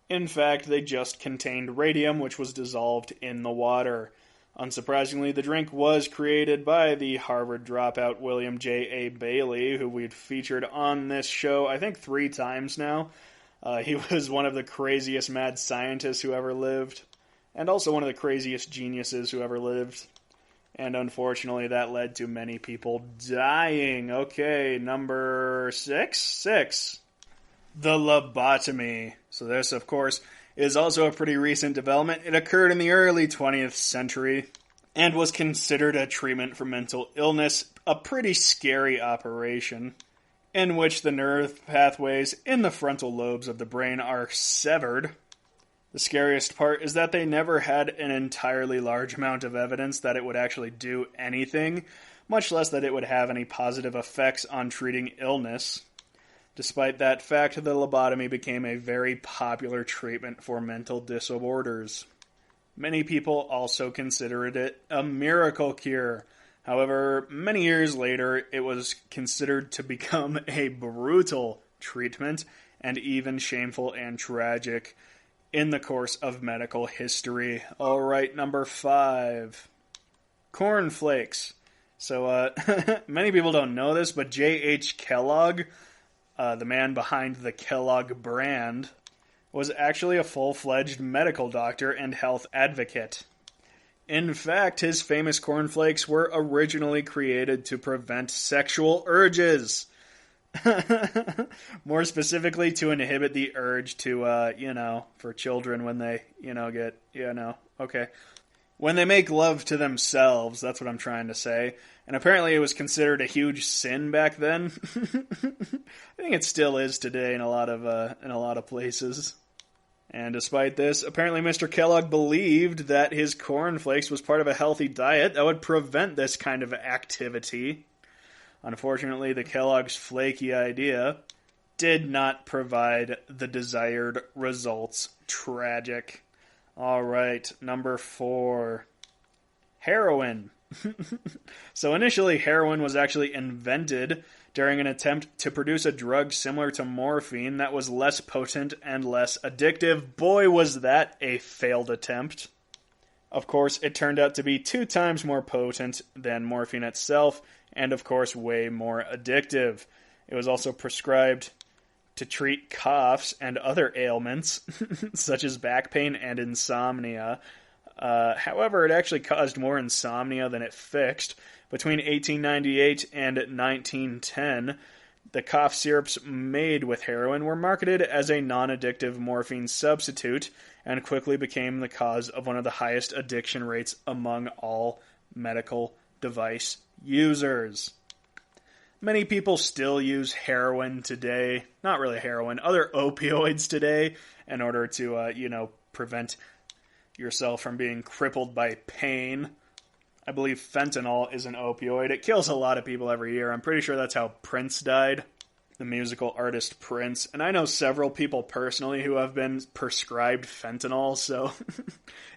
In fact, they just contained radium, which was dissolved in the water. Unsurprisingly, the drink was created by the Harvard dropout William J.A. Bailey, who we've featured on this show, I think 3 times now. He was one of the craziest mad scientists who ever lived, and also one of the craziest geniuses who ever lived. And unfortunately, that led to many people dying. Okay, number 6. The lobotomy. So this, of course, is also a pretty recent development. It occurred in the early 20th century and was considered a treatment for mental illness, a pretty scary operation, in which the nerve pathways in the frontal lobes of the brain are severed. The scariest part is that they never had an entirely large amount of evidence that it would actually do anything, much less that it would have any positive effects on treating illness. Despite that fact, the lobotomy became a very popular treatment for mental disorders. Many people also considered it a miracle cure. However, many years later, it was considered to become a brutal treatment and even shameful and tragic in the course of medical history. Alright, number 5. Cornflakes. So, many people don't know this, but J.H. Kellogg, the man behind the Kellogg brand, was actually a full-fledged medical doctor and health advocate. In fact, his famous cornflakes were originally created to prevent sexual urges. More specifically, to inhibit the urge to, for children when they, okay. When they make love to themselves, that's what I'm trying to say. And apparently it was considered a huge sin back then. I think it still is today in a lot of places. And despite this, apparently Mr. Kellogg believed that his cornflakes was part of a healthy diet that would prevent this kind of activity. Unfortunately, the Kellogg's flaky idea did not provide the desired results. Tragic. All right, number 4. Heroin. So initially, heroin was actually invented during an attempt to produce a drug similar to morphine that was less potent and less addictive. Boy, was that a failed attempt. Of course, it turned out to be 2 times more potent than morphine itself, and of course, way more addictive. It was also prescribed to treat coughs and other ailments, such as back pain and insomnia. However, it actually caused more insomnia than it fixed. Between 1898 and 1910, the cough syrups made with heroin were marketed as a non-addictive morphine substitute and quickly became the cause of one of the highest addiction rates among all medical device users. Many people still use heroin today, not really heroin, other opioids today, in order to, prevent yourself from being crippled by pain. I believe fentanyl is an opioid. It kills a lot of people every year. I'm pretty sure that's how Prince died, the musical artist Prince. And I know several people personally who have been prescribed fentanyl, so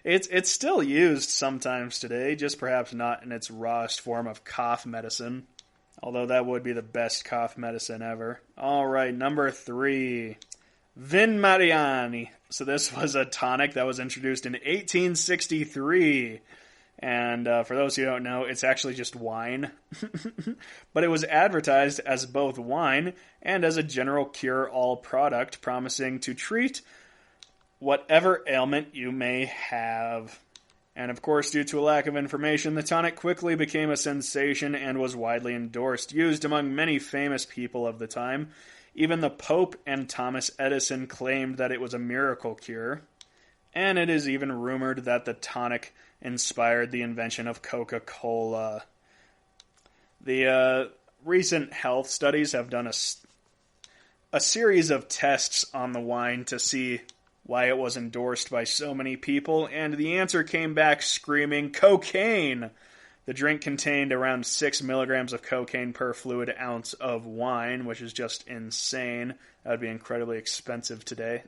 it's still used sometimes today, just perhaps not in its rawest form of cough medicine. Although that would be the best cough medicine ever. Alright, number 3. Vin Mariani. So this was a tonic that was introduced in 1863. And for those who don't know, it's actually just wine. But it was advertised as both wine and as a general cure-all product, promising to treat whatever ailment you may have. And of course, due to a lack of information, the tonic quickly became a sensation and was widely endorsed, used among many famous people of the time. Even the Pope and Thomas Edison claimed that it was a miracle cure. And it is even rumored that the tonic inspired the invention of Coca-Cola. The recent health studies have done a series of tests on the wine to see why it was endorsed by so many people, and the answer came back screaming, cocaine! The drink contained around 6 milligrams of cocaine per fluid ounce of wine, which is just insane. That would be incredibly expensive today.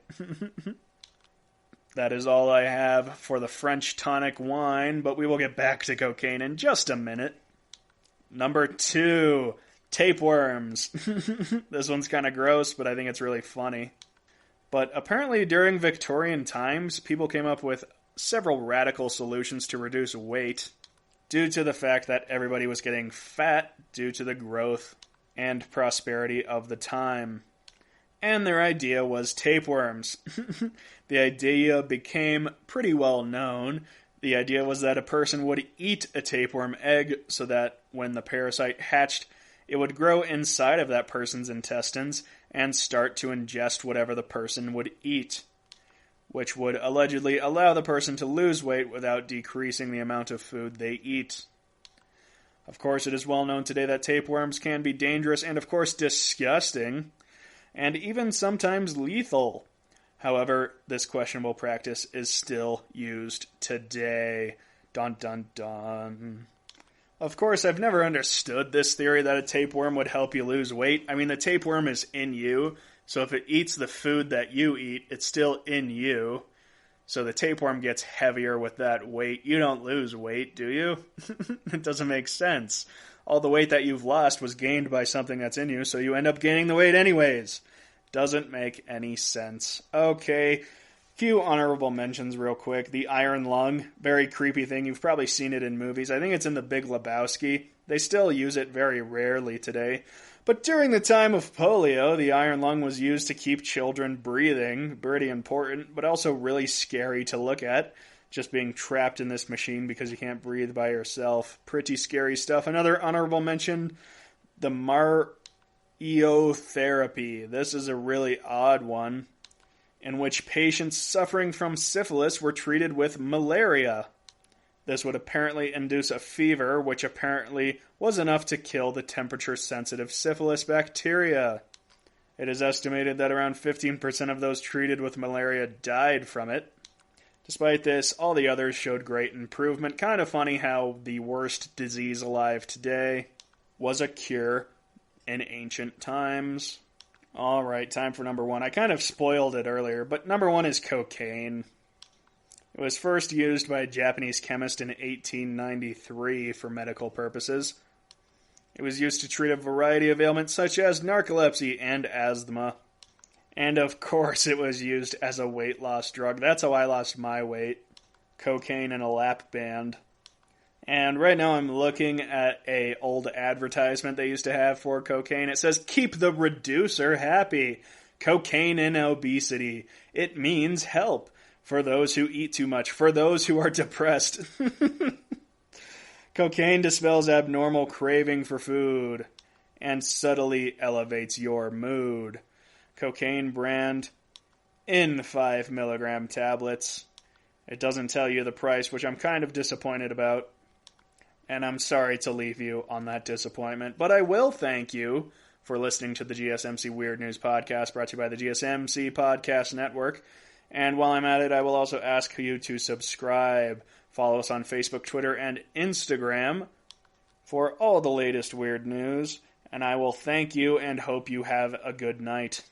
That is all I have for the French tonic wine, but we will get back to cocaine in just a minute. Number 2, tapeworms. This one's kind of gross, but I think it's really funny. But apparently during Victorian times, people came up with several radical solutions to reduce weight due to the fact that everybody was getting fat due to the growth and prosperity of the time. And their idea was tapeworms. The idea became pretty well known. The idea was that a person would eat a tapeworm egg so that when the parasite hatched, it would grow inside of that person's intestines and start to ingest whatever the person would eat, which would allegedly allow the person to lose weight without decreasing the amount of food they eat. Of course, it is well known today that tapeworms can be dangerous and, of course, disgusting, and even sometimes lethal. However, this questionable practice is still used today. Dun dun dun. Of course, I've never understood this theory that a tapeworm would help you lose weight. I mean, the tapeworm is in you, so if it eats the food that you eat, it's still in you. So the tapeworm gets heavier with that weight. You don't lose weight, do you? It doesn't make sense. All the weight that you've lost was gained by something that's in you, so you end up gaining the weight anyways. Doesn't make any sense. Okay, few honorable mentions real quick. The iron lung, very creepy thing. You've probably seen it in movies. I think it's in The Big Lebowski. They still use it very rarely today. But during the time of polio, the iron lung was used to keep children breathing. Pretty important, but also really scary to look at. Just being trapped in this machine because you can't breathe by yourself. Pretty scary stuff. Another honorable mention, the eotherapy. This is a really odd one, in which patients suffering from syphilis were treated with malaria. This would apparently induce a fever, which apparently was enough to kill the temperature-sensitive syphilis bacteria. It is estimated that around 15% of those treated with malaria died from it. Despite this, all the others showed great improvement. Kind of funny how the worst disease alive today was a cure in ancient times. Alright, time for number one. I kind of spoiled it earlier, but number one is cocaine. It was first used by a Japanese chemist in 1893 for medical purposes. It was used to treat a variety of ailments such as narcolepsy and asthma. And of course it was used as a weight loss drug. That's how I lost my weight. Cocaine and a lap band. And right now I'm looking at a old advertisement they used to have for cocaine. It says, "Keep the reducer happy. Cocaine and obesity. It means help. For those who eat too much. For those who are depressed." Cocaine dispels abnormal craving for food and subtly elevates your mood. Cocaine brand in 5 milligram tablets. It doesn't tell you the price, which I'm kind of disappointed about. And I'm sorry to leave you on that disappointment. But I will thank you for listening to the GSMC Weird News Podcast, brought to you by the GSMC Podcast Network. And while I'm at it, I will also ask you to subscribe. Follow us on Facebook, Twitter, and Instagram for all the latest weird news. And I will thank you and hope you have a good night.